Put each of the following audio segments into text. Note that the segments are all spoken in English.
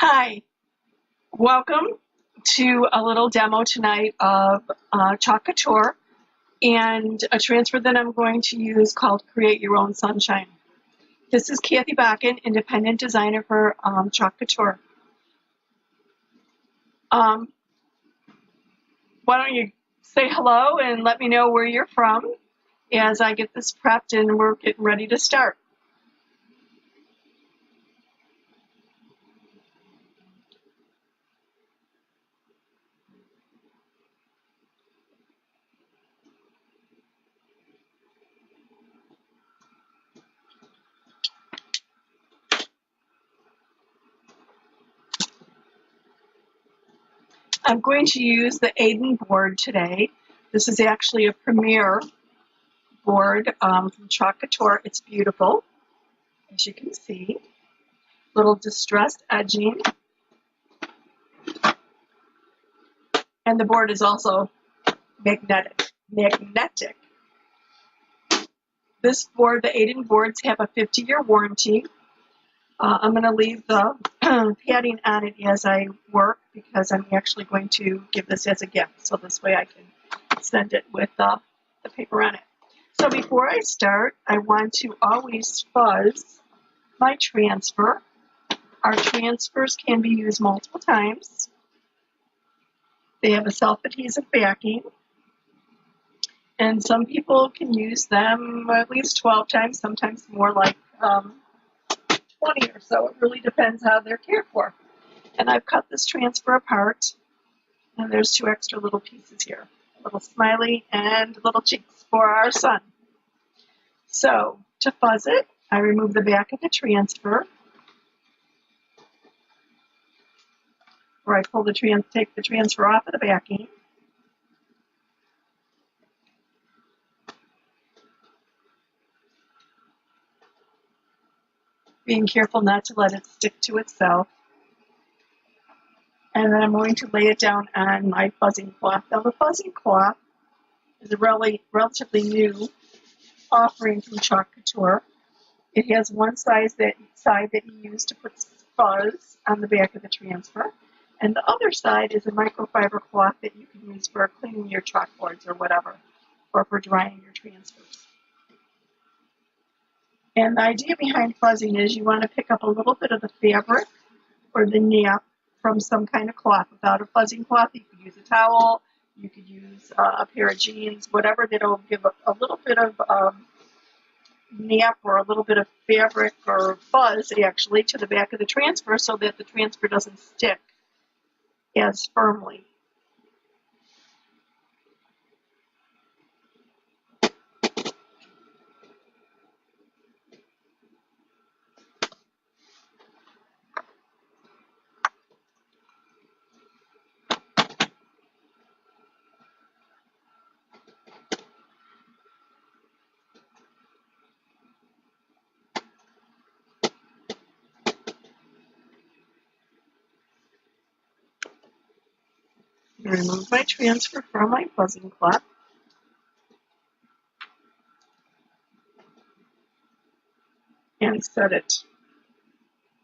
Hi, welcome to a little demo tonight of Chalk Couture and a transfer that I'm going to use called Create Your Own Sunshine. This is Kathie independent designer for Chalk Couture. Why don't you say hello and let me know where you're from as I get this prepped and we're getting ready to start. I'm going to use the Aiden board today. This is actually a Premier board from Chalk Couture. It's beautiful, as you can see. Little distressed edging. And the board is also magnetic. This board, the Aiden boards, have a 50-year warranty. I'm going to leave the padding on it as I work because I'm actually going to give this as a gift. So this way I can send it with the paper on it. So before I start, I want to always fuzz my transfer. Our transfers can be used multiple times. They have a self-adhesive backing. And some people can use them at least 12 times, sometimes more like 20 or so. It really depends how they're cared for. And I've cut this transfer apart, and there's two extra little pieces here. A little smiley and little cheeks for our son. So to fuzz it, I remove the back of the transfer, or I pull take the transfer off of the backing. Being careful not to let it stick to itself. And then I'm going to lay it down on my fuzzing cloth. Now the fuzzing cloth is a relatively new offering from Chalk Couture. It has one side that you use to put fuzz on the back of the transfer, and the other side is a microfiber cloth that you can use for cleaning your chalkboards or whatever, or for drying your transfers. And the idea behind fuzzing is you want to pick up a little bit of the fabric or the nap from some kind of cloth. Without a fuzzing cloth, you could use a towel, you could use a pair of jeans, whatever that'll give a little bit of nap or a little bit of fabric or fuzz actually to the back of the transfer so that the transfer doesn't stick as firmly. Remove my transfer from my fuzzing cloth. And set it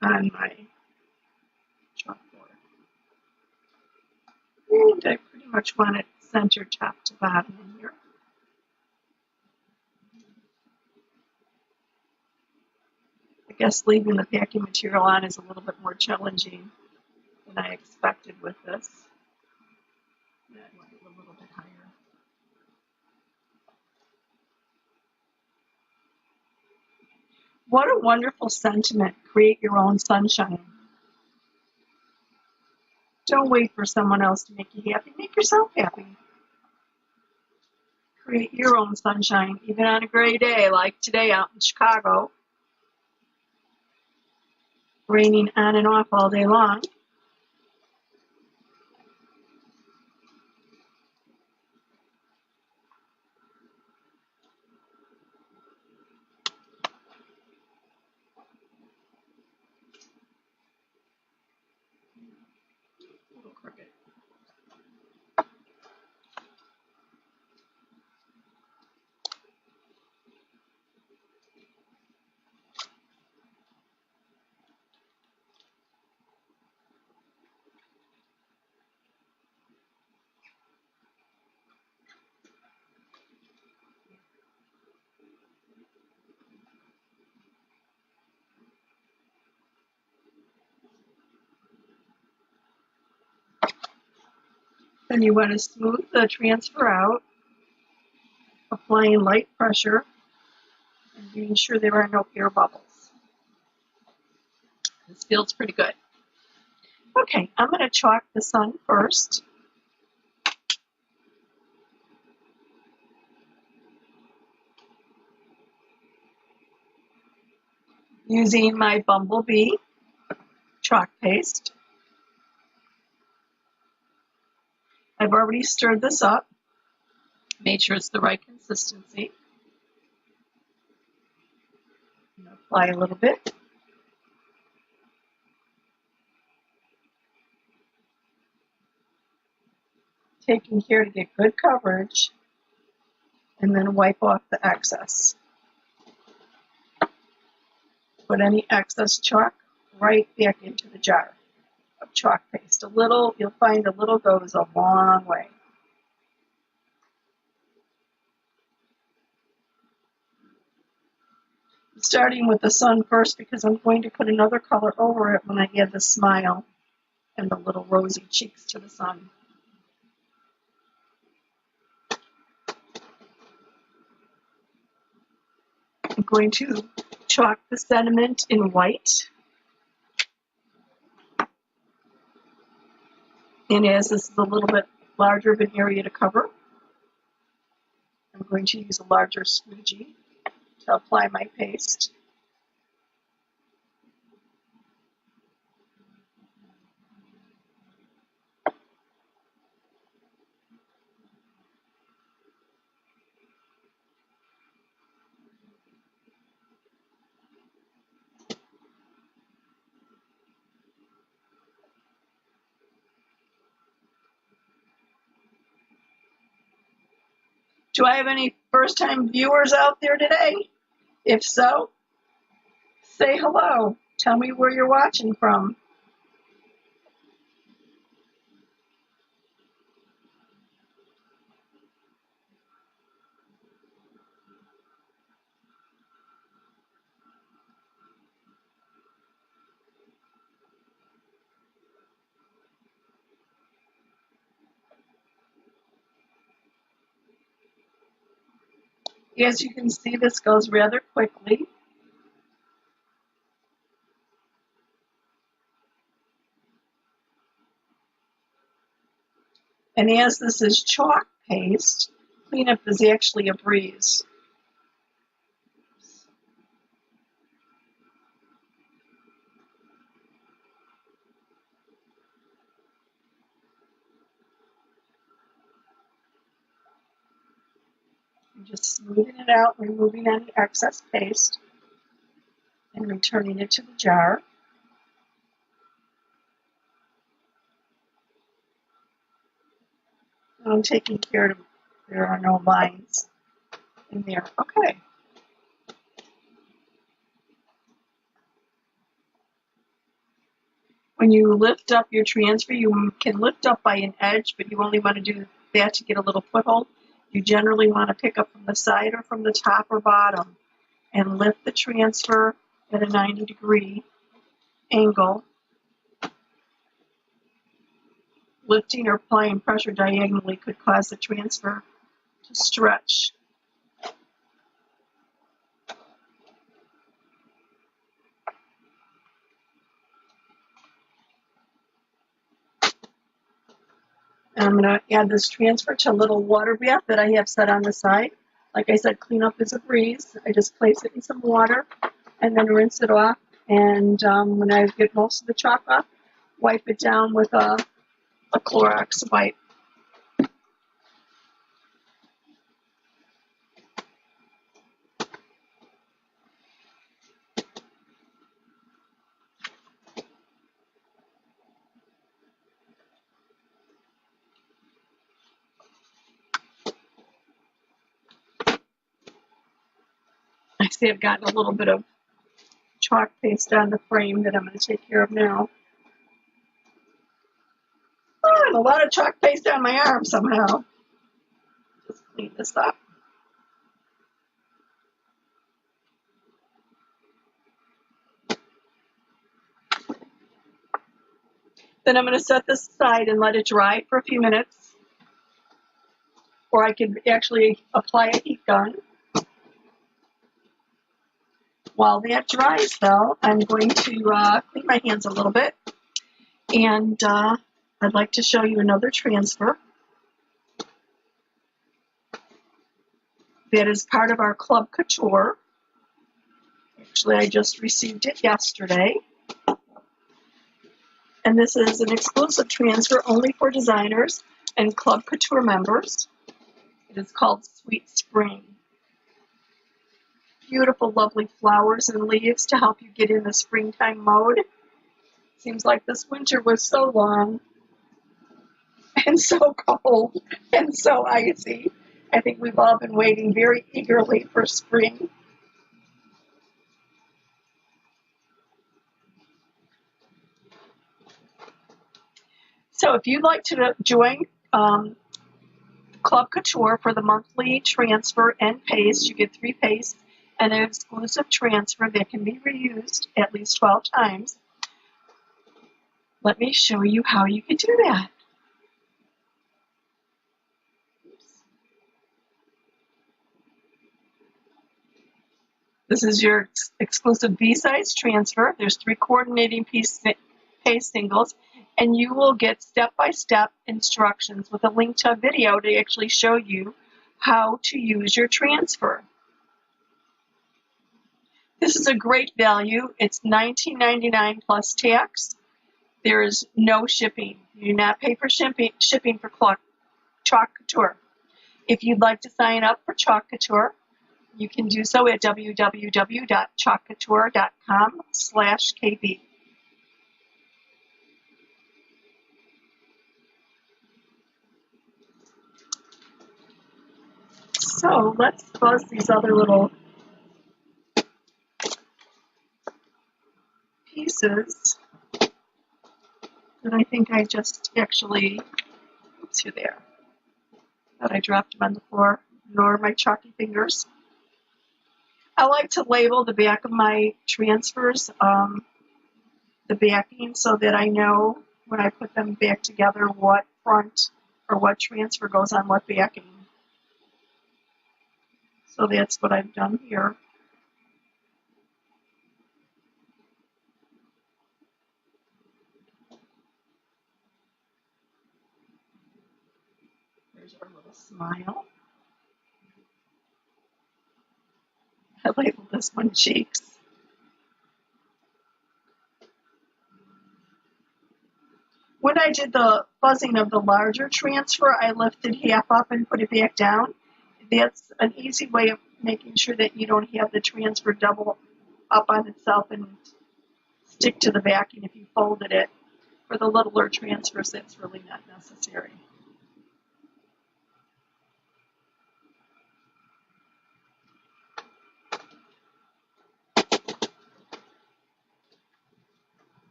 on my chalkboard. And I pretty much want it centered top to bottom in here. I guess leaving the packing material on is a little bit more challenging than I expected with this. I want it a little bit higher. What a wonderful sentiment. Create your own sunshine. Don't wait for someone else to make you happy. Make yourself happy. Create your own sunshine, even on a gray day like today out in Chicago. Raining on and off all day long. A little crooked. Then you want to smooth the transfer out, applying light pressure and being sure there are no air bubbles. This feels pretty good. Okay, I'm going to chalk the sun first. Using my Bumblebee chalk paste. I've already stirred this up, made sure it's the right consistency. Apply a little bit. Taking care to get good coverage, and then wipe off the excess. Put any excess chalk right back into the jar of chalk paste. You'll find a little goes a long way. Starting with the sun first because I'm going to put another color over it when I add the smile and the little rosy cheeks to the sun. I'm going to chalk the sentiment in white. And as this is a little bit larger of an area to cover, I'm going to use a larger squeegee to apply my paste. Do I have any first-time viewers out there today? If so, say hello. Tell me where you're watching from. As you can see, this goes rather quickly. And as this is chalk paste, cleanup is actually a breeze. I'm just smoothing it out, removing any excess paste, and returning it to the jar. And I'm taking care that there are no lines in there. Okay. When you lift up your transfer, you can lift up by an edge, but you only want to do that to get a little foothold. You generally want to pick up from the side or from the top or bottom and lift the transfer at a 90-degree angle. Lifting or applying pressure diagonally could cause the transfer to stretch. And I'm going to add this transfer to a little water bath that I have set on the side. Like I said, cleanup is a breeze. I just place it in some water and then rinse it off. And when I get most of the chalk off, wipe it down with a Clorox wipe. I see I've gotten a little bit of chalk paste on the frame that I'm going to take care of now. Oh, and a lot of chalk paste on my arm somehow. Just clean this up. Then I'm going to set this aside and let it dry for a few minutes. or I could actually apply a heat gun. While that dries, though, I'm going to clean my hands a little bit, and I'd like to show you another transfer that is part of our Chalk Couture. Actually, I just received it yesterday. And this is an exclusive transfer only for designers and Chalk Couture members. It is called Sweet Spring. Beautiful, lovely flowers and leaves to help you get in the springtime mode. Seems like this winter was so long and so cold and so icy. I think we've all been waiting very eagerly for spring. So if you'd like to join Chalk Couture for the monthly transfer and paste, you get 3 pastes and an exclusive transfer that can be reused at least 12 times. Let me show you how you can do that. This is your exclusive B-size transfer. There's 3 coordinating paste singles, and you will get step-by-step instructions with a link to a video to actually show you how to use your transfer. This is a great value. It's $19.99 plus tax. There is no shipping. You do not pay for shipping for Chalk Couture. If you'd like to sign up for Chalk Couture, you can do so at www.chalkcouture.com/KB. So let's buzz these other little pieces that I think I just actually, oops, you're there. Thought I dropped them on the floor. Ignore my chalky fingers. I like to label the back of my transfers, the backing, so that I know when I put them back together what front or what transfer goes on what backing. So that's what I've done here. There's our little smile. I labeled this one cheeks. When I did the buzzing of the larger transfer, I lifted half up and put it back down. That's an easy way of making sure that you don't have the transfer double up on itself and stick to the backing if you folded it. For the littler transfers, that's really not necessary.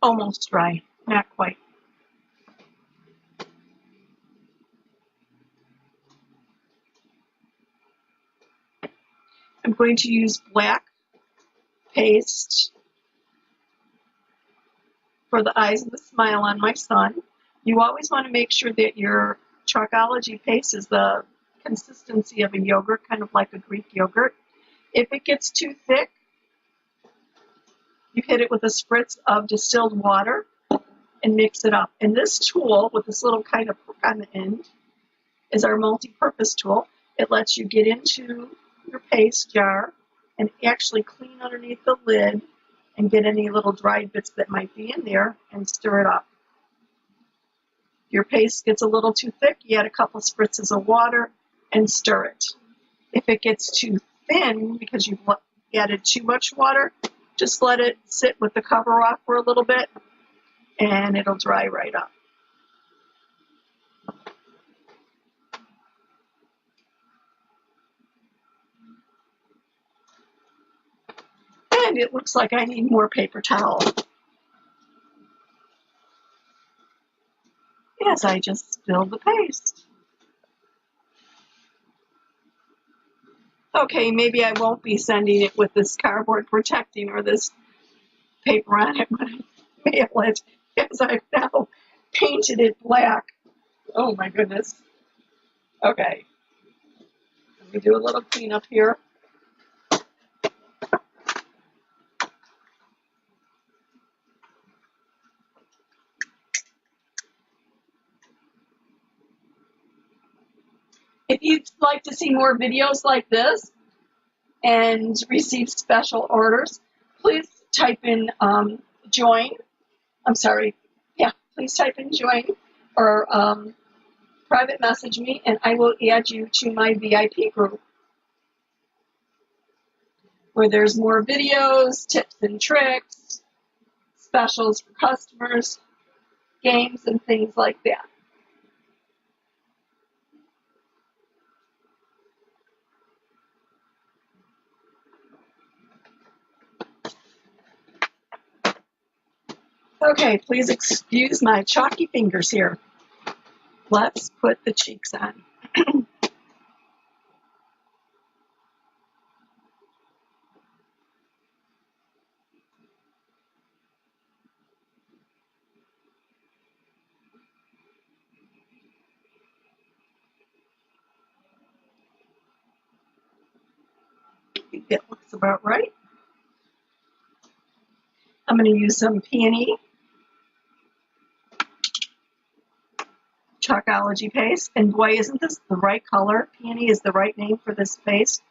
Almost dry, not quite. I'm going to use black paste for the eyes and the smile on my son. You always want to make sure that your Chalkology paste is the consistency of a yogurt, kind of like a Greek yogurt. If it gets too thick, you hit it with a spritz of distilled water and mix it up. And this tool, with this little kind of hook on the end, is our multi-purpose tool. It lets you get into your paste jar and actually clean underneath the lid and get any little dried bits that might be in there and stir it up. If your paste gets a little too thick, you add a couple spritzes of water and stir it. If it gets too thin because you've added too much water, just let it sit with the cover off for a little bit and it'll dry right up. And it looks like I need more paper towel. As I just spilled the paste. Okay, maybe I won't be sending it with this cardboard protecting or this paper on it when I mail it, because I've now painted it black. Oh my goodness. Okay, let me do a little cleanup here. If you'd like to see more videos like this and receive special orders, please type in join. I'm sorry. Yeah, please type in join or private message me, and I will add you to my VIP group where there's more videos, tips and tricks, specials for customers, games, and things like that. Okay, please excuse my chalky fingers here. Let's put the cheeks on. I think that looks about right. I'm going to use some peony Chalkology paste, and boy, isn't this the right color? Peony is the right name for this paste.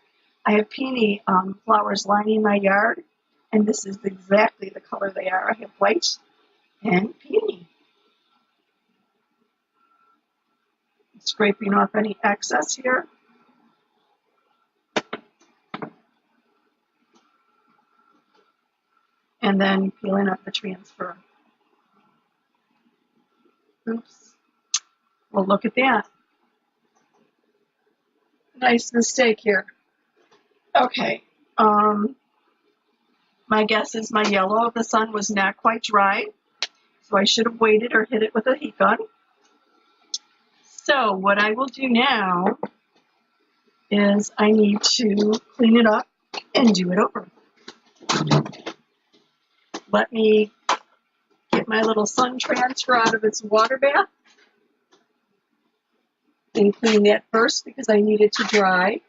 I have peony flowers lining my yard, and this is exactly the color they are. I have white and peony. Scraping off any excess here. And then peeling up the transfer. Oops. Well, look at that. Nice mistake here. Okay. My guess is my yellow of the sun was not quite dry, so I should have waited or hit it with a heat gun. So what I will do now is I need to clean it up and do it over. Let me get my little sun transfer out of its water bath and clean that first because I need it to dry.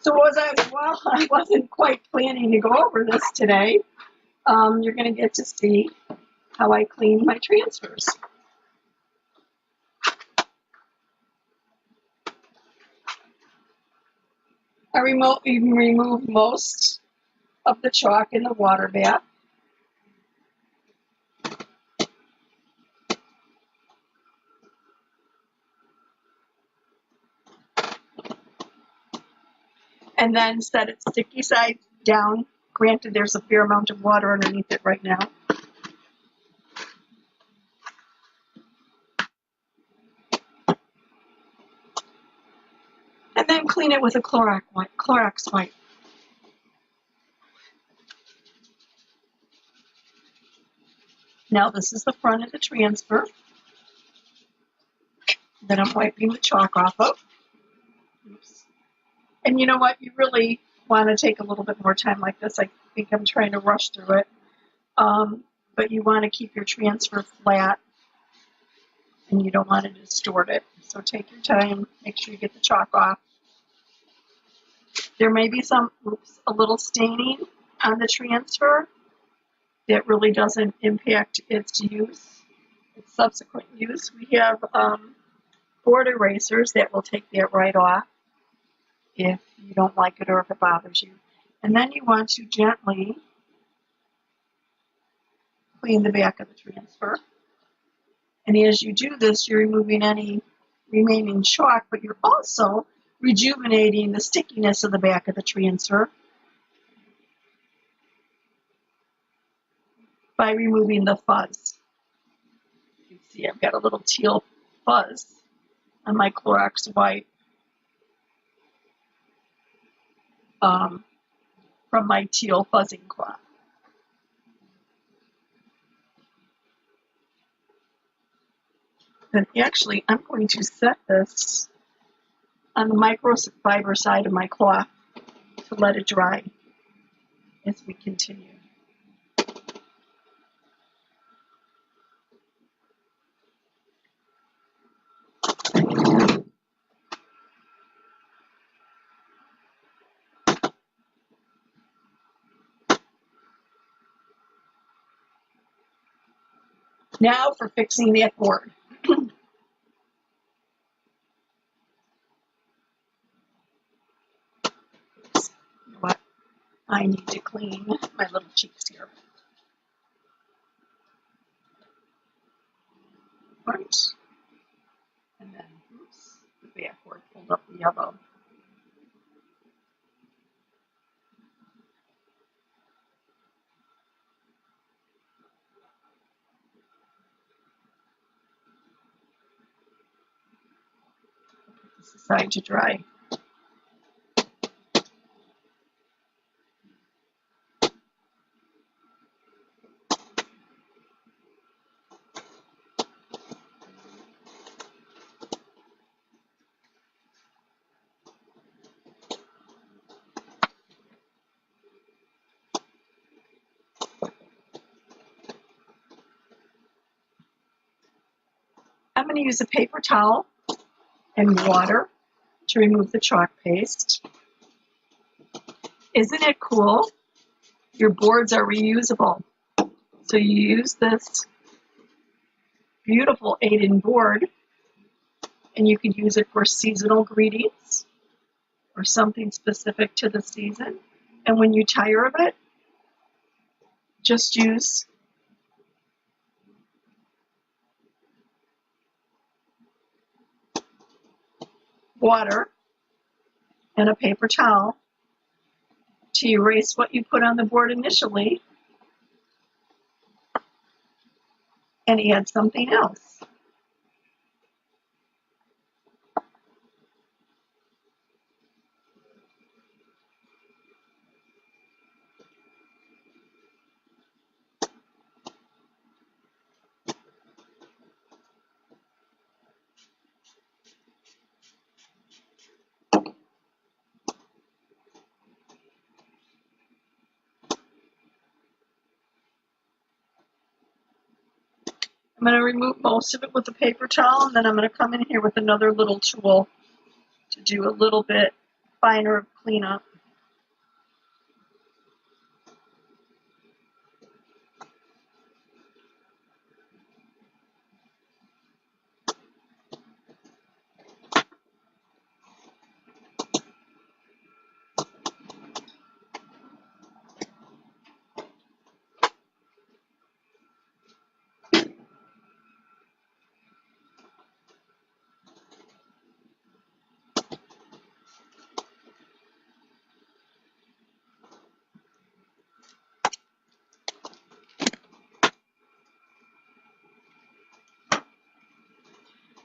So while I wasn't quite planning to go over this today, you're going to get to see how I clean my transfers. I remove most of the chalk in the water bath. And then set its sticky side down. Granted, there's a fair amount of water underneath it right now. And then clean it with a Clorox wipe. Now this is the front of the transfer that I'm wiping the chalk off of. Oops. And you know what? You really want to take a little bit more time like this. I think I'm trying to rush through it. But you want to keep your transfer flat and you don't want to distort it. So take your time, make sure you get the chalk off. There may be a little staining on the transfer that really doesn't impact its subsequent use. We have board erasers that will take that right off if you don't like it or if it bothers you. And then you want to gently clean the back of the transfer. And as you do this, you're removing any remaining chalk, but you're also rejuvenating the stickiness of the back of the transfer. by removing the fuzz. You can see I've got a little teal fuzz on my Clorox wipe from my teal fuzzing cloth. And actually, I'm going to set this on the microfiber side of my cloth to let it dry as we continue. Now for fixing that board. You know what? I need to clean my little cheeks here. Right. And then, oops, the backboard pulled up the yellow. Put this aside to dry. I'm going to use a paper towel and water to remove the chalk paste. Isn't it cool? Your boards are reusable. So you use this beautiful 8-in board and you can use it for seasonal greetings or something specific to the season. And when you tire of it, just use water and a paper towel to erase what you put on the board initially and add something else. I'm going to remove most of it with a paper towel, and then I'm going to come in here with another little tool to do a little bit finer cleanup.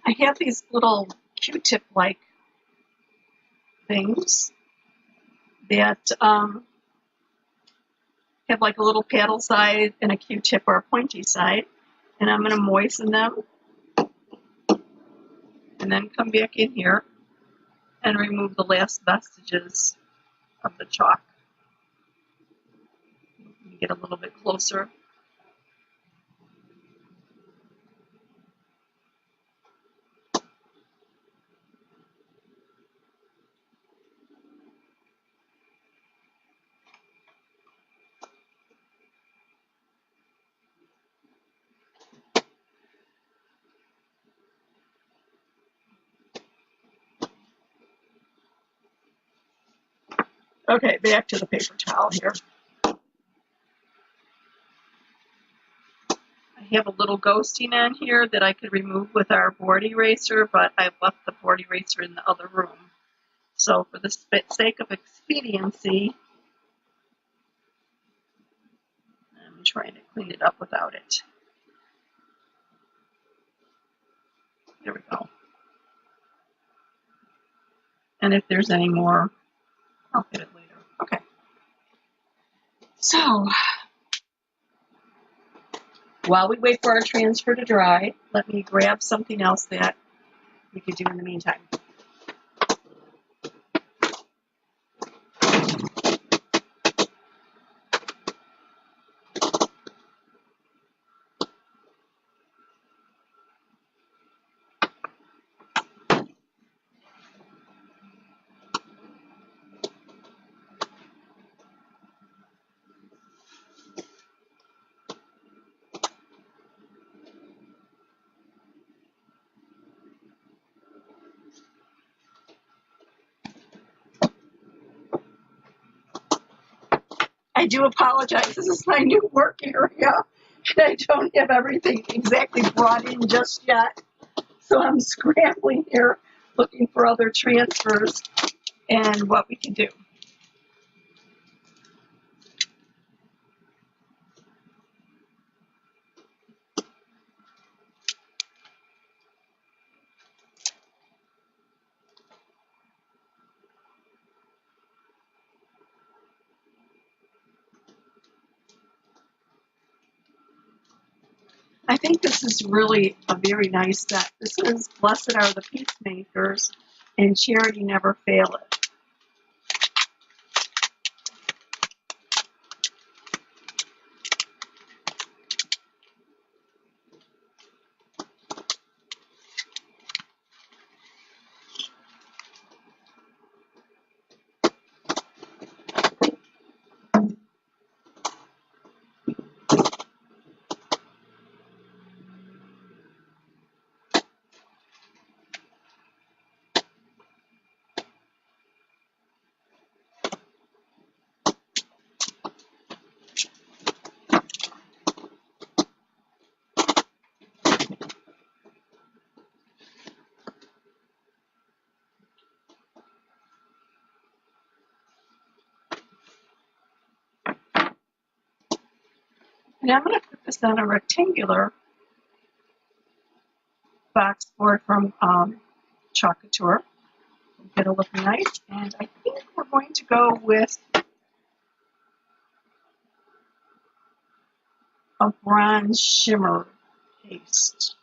I have these little Q-tip-like things that have like a little paddle side and a Q-tip or a pointy side, and I'm going to moisten them and then come back in here and remove the last vestiges of the chalk. Get a little bit closer. Okay, back to the paper towel here. I have a little ghosting on here that I could remove with our board eraser, but I left the board eraser in the other room. So for the sake of expediency, I'm trying to clean it up without it. There we go. And if there's any more, I'll hit it later. Okay. So, while we wait for our transfer to dry, let me grab something else that we could do in the meantime. I do apologize. This is my new work area, and I don't have everything exactly brought in just yet. So I'm scrambling here, looking for other transfers and what we can do. I think this is really a very nice set. This is Blessed Are the Peacemakers and Charity Never Faileth. And I'm going to put this on a rectangular box board from Chalk Couture. Get it looking nice. And I think we're going to go with a bronze shimmer paste.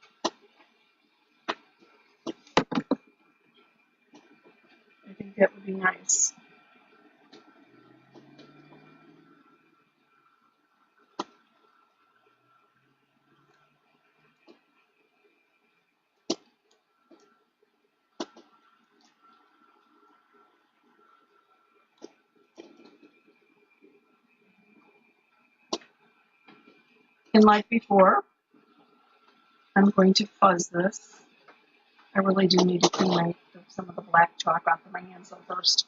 I think that would be nice. And like before, I'm going to fuzz this. I really do need to clean some of the black chalk off of my hands first.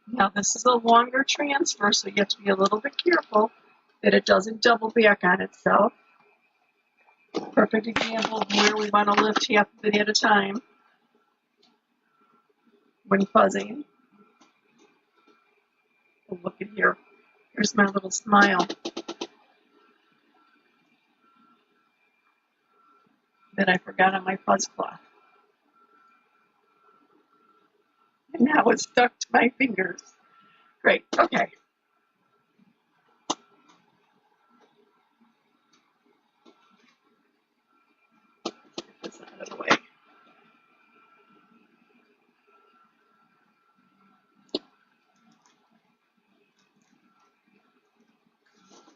Now this is a longer transfer, so you have to be a little bit careful that it doesn't double back on itself. Perfect example of where we want to lift half of it at a time when fuzzing. Oh, look at here. Here's my little smile that I forgot on my fuzz cloth. And now it's stuck to my fingers. Great, okay. Get this out of the way.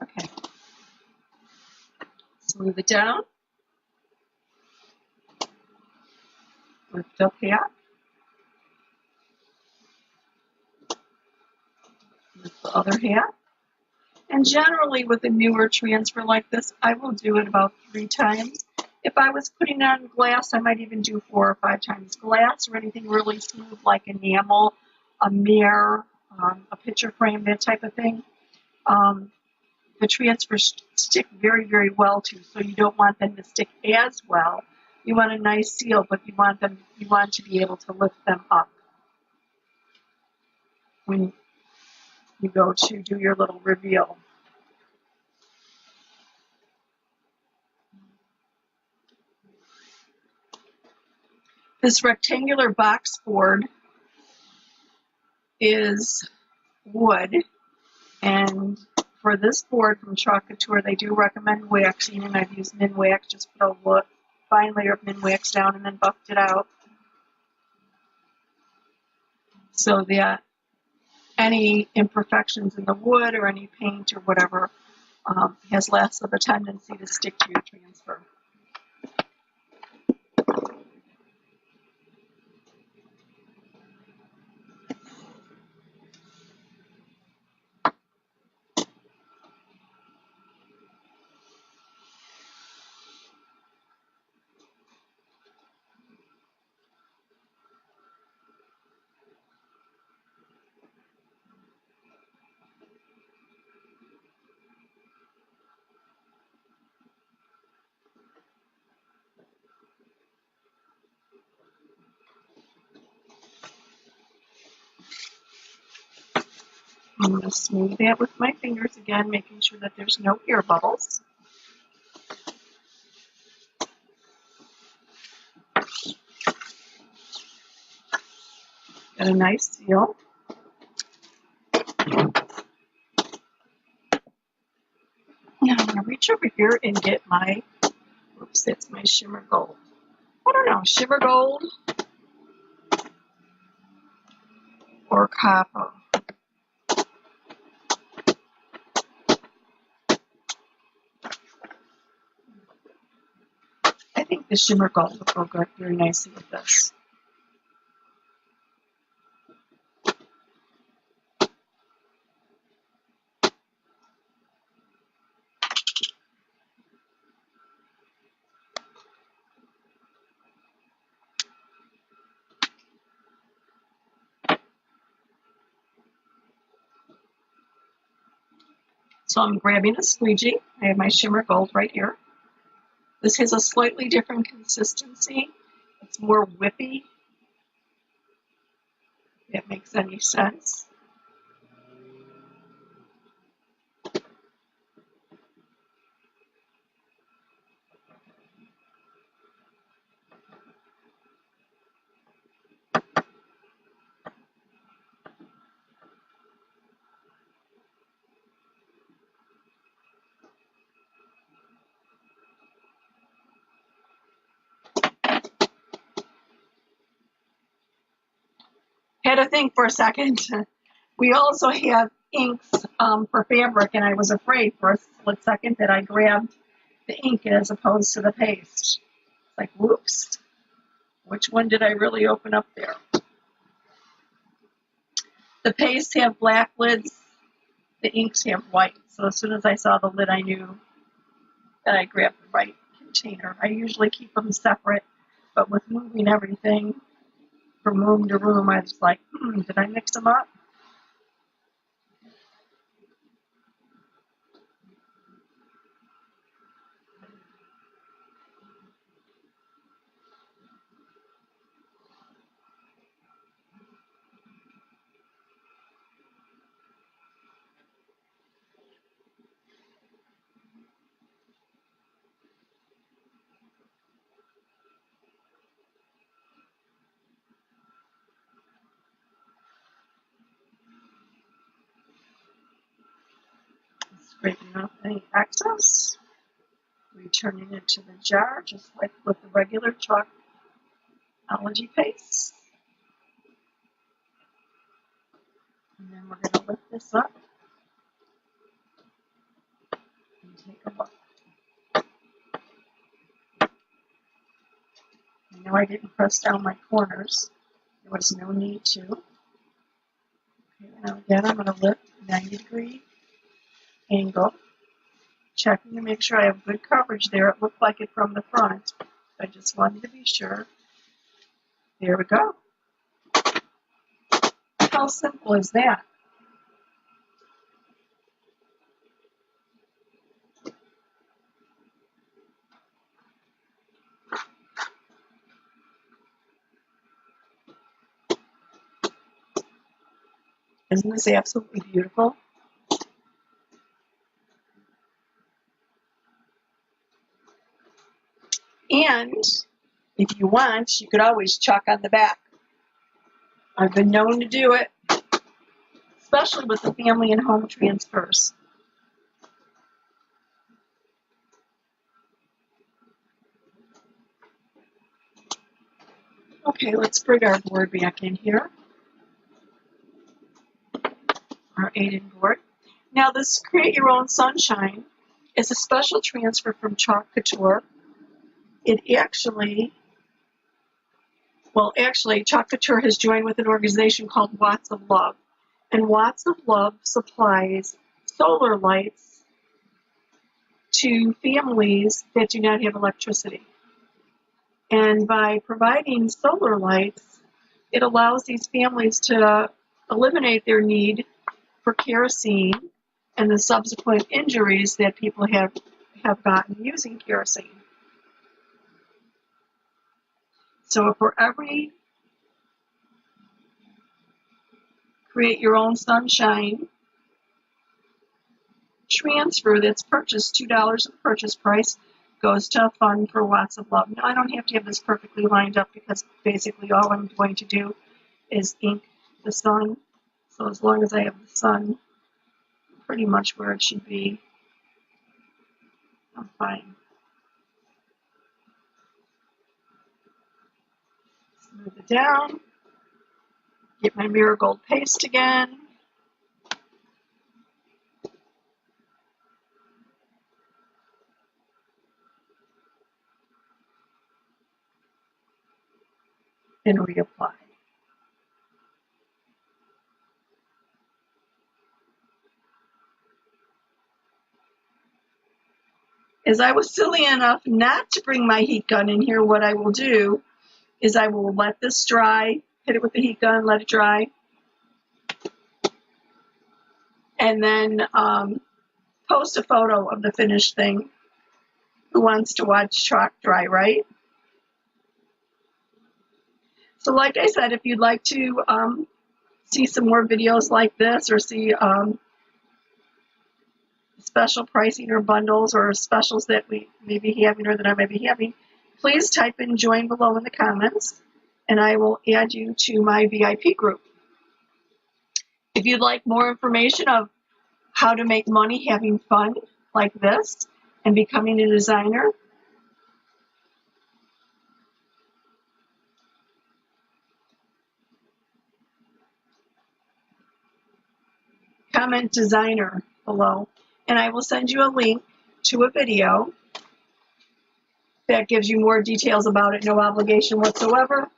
Okay. Smooth it down. Lift up half. Lift the other half. And generally with a newer transfer like this, I will do it about 3 times If I was putting on glass, I might even do 4 or 5 times glass or anything really smooth like enamel, a mirror, a picture frame, that type of thing. The transfers stick very, very well to, so you don't want them to stick as well. You want a nice seal, but you want to be able to lift them up when you go to do your little reveal. This rectangular box board is wood, and for this board from Chalk Couture, they do recommend waxing, and I've used Minwax. Just put a fine layer of Minwax down and then buffed it out so that any imperfections in the wood or any paint or whatever has less of a tendency to stick to your transfer. I'm going to smooth that with my fingers again, making sure that there's no air bubbles. Got a nice seal. Now I'm going to reach over here and get my, oops, that's my shimmer gold. I don't know, shimmer gold or copper. I think the shimmer gold will go good very nicely with this. So I'm grabbing a squeegee. I have my shimmer gold right here. This has a slightly different consistency. It's more whippy, if that makes any sense. Had to think for a second. We also have inks for fabric, and I was afraid for a split second that I grabbed the ink as opposed to the paste. Like, whoops, which one did I really open up there? The pastes have black lids, the inks have white. So as soon as I saw the lid, I knew that I grabbed the right container. I usually keep them separate, but with moving everything from room to room, I was like, did I mix them up? Scraping off any excess, returning it to the jar, just like with the regular chalkology paste. And then we're going to lift this up and take a look. I know I didn't press down my corners. There was no need to. Okay, now again, I'm going to lift 90-degree angle, checking to make sure I have good coverage there. It looked like it from the front. I just wanted to be sure. There we go. How simple is that? Isn't this absolutely beautiful? And if you want, you could always chalk on the back. I've been known to do it, especially with the family and home transfers. Okay, let's bring our board back in here. Our 8-in board. Now this Create Your Own Sunshine is a special transfer from Chalk Couture. It actually, Chalk Couture has joined with an organization called Watts of Love. And Watts of Love supplies solar lights to families that do not have electricity. And by providing solar lights, it allows these families to eliminate their need for kerosene and the subsequent injuries that people have gotten using kerosene. So for every Create Your Own Sunshine transfer that's purchased, $2 of purchase price goes to a fund for Watts of Love. Now, I don't have to have this perfectly lined up because basically all I'm going to do is ink the sun. So as long as I have the sun pretty much where it should be, I'm fine. Smooth it down. Get my marigold paste again. And reapply. As I was silly enough not to bring my heat gun in here, what I will do is I will let this dry, hit it with the heat gun, let it dry, and then post a photo of the finished thing. Who wants to watch chalk dry, right? So like I said, if you'd like to see some more videos like this or see special pricing or bundles or specials that we may be having or that I may be having, please type in join below in the comments and I will add you to my VIP group. If you'd like more information of how to make money having fun like this and becoming a designer, comment designer below and I will send you a link to a video that gives you more details about it, no obligation whatsoever,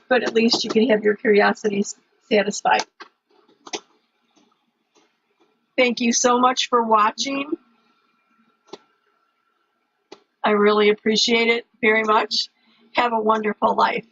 but at least you can have your curiosity satisfied. Thank you so much for watching. I really appreciate it very much. Have a wonderful life.